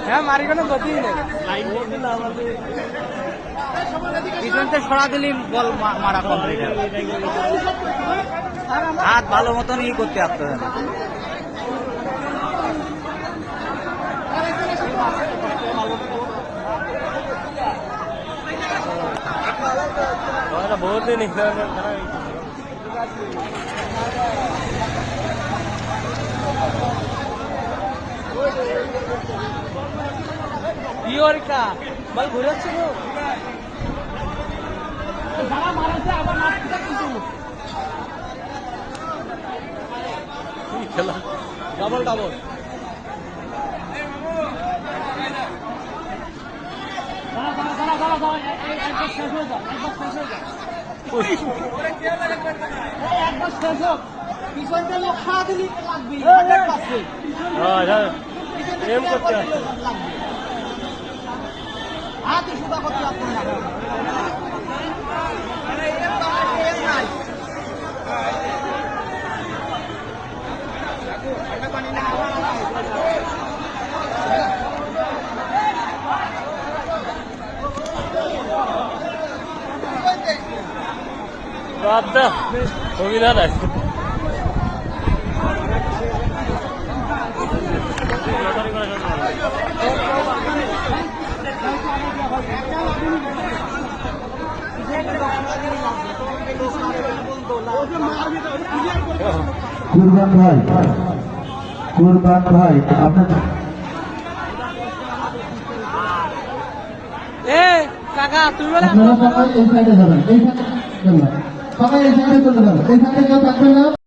হ্যাঁ মারি কোনো গতিই নেই। পিছনতে সরা দিলি বল মারা কমপ্লিট। হাত ভালো মতন ই করতে পারতো না। बहुत दिन का बल घुरे खेला डबल डबल সুবিধা নাই। কুরবান ভাই আপনার কাকা তুমি বলে সবাই এই সাইডে যাবেন, এই সাইডে সবাই এই সাইডে চলে যাবেন, এই সাইডে কেউ থাকবে না।